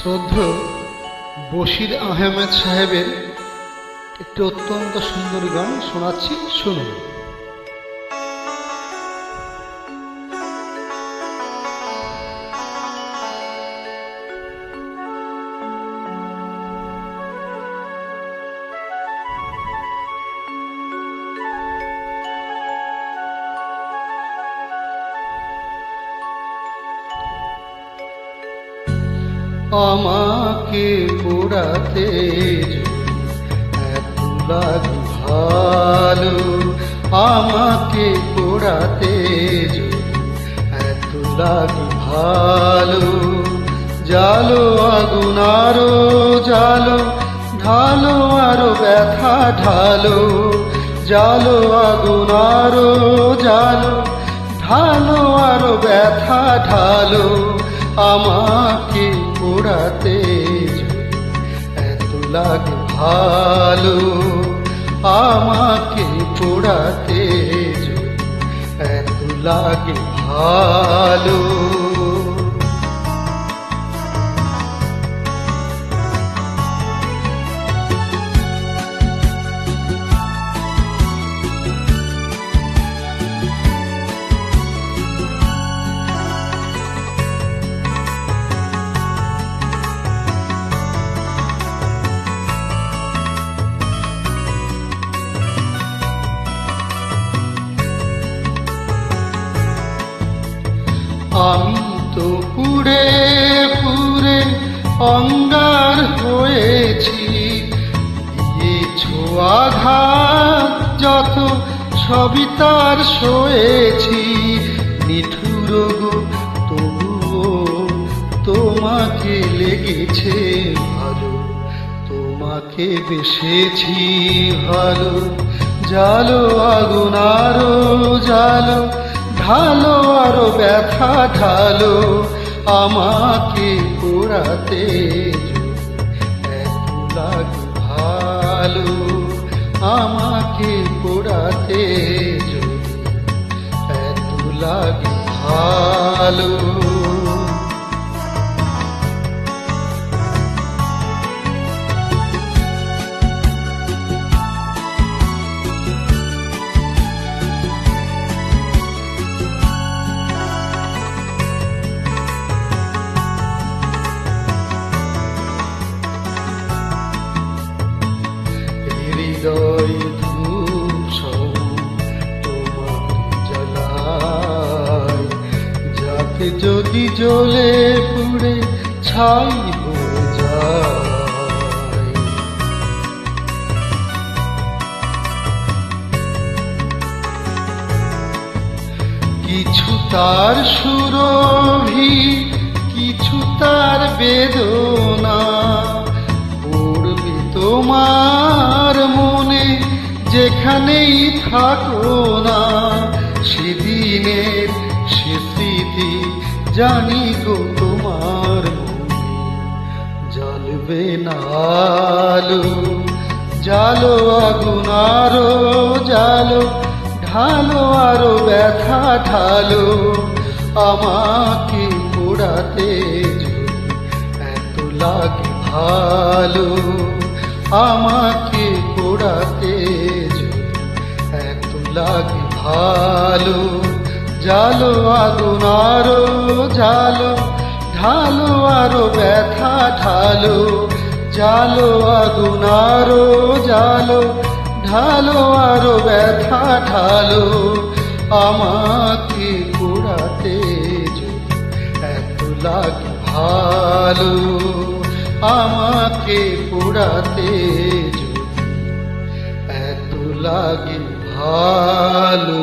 শ্রদ্ধেয় বশির আহমেদ সাহেবের একটি অত্যন্ত সুন্দর গান শোনাচ্ছি, শুনুন। আমাকে পোড়াতে এত লাগে ভালো, আমাকে পোড়াতে এত লাগে ভালো, জালো আগুন আরো জালো, ঢালো আরো ব্যথা ঢালো, জালো আগুন আরো জালো, ঢালো আরো ব্যথা ঢালো, আমাকে পোড়াতে এত লাগে ভালো, আমাকে পোড়াতে এত লাগে ভালো। আমি তো পুড়ে পুড়ে অঙ্গার হয়েছি, দিয়েছো আঘাত যত সবই তার সয়েছি, নিঠুর গো তবুও তোমাকে লেগেছে ভালো, তোমাকে বেসেছি ভালো, জালো আগুন আরো জালো, ঢালো আরো ব্যথা ঢালো, আমাকে পোড়াতে এত লাগে ভালো, আমাকে পোড়াতে এত লাগে ভালো। হৃদয় ধূসর তোমার জ্বালায়, যাতে যদি জ্বলে পুড়ে ছাই হয়ে যায়, কিছু তার সুরভি কিছু তার বেদনা, পড়বে তোমার মনে যেখানেই থাকো না, সেদিনের সে স্মৃতি জানি গো তোমার মনে জ্বলবে না আলো, জালো আগুন আরো জালো, ঢালো আরো ব্যথা ঢালো, আমাকে পোড়াতে এত লাগে ভালো, আমাকে পোড়াতে এত লাগে ভালো, জালো আগুন আরো জালো, ঢালো আরো ব্যথা ঢালো, জালো আগুন আরো জালো, ঢালো আরো ব্যথা ঢালো, আমাকে পোড়াতে এত লাগে ভালো, আমাকে পোড়াতে এত লাগে ভালো।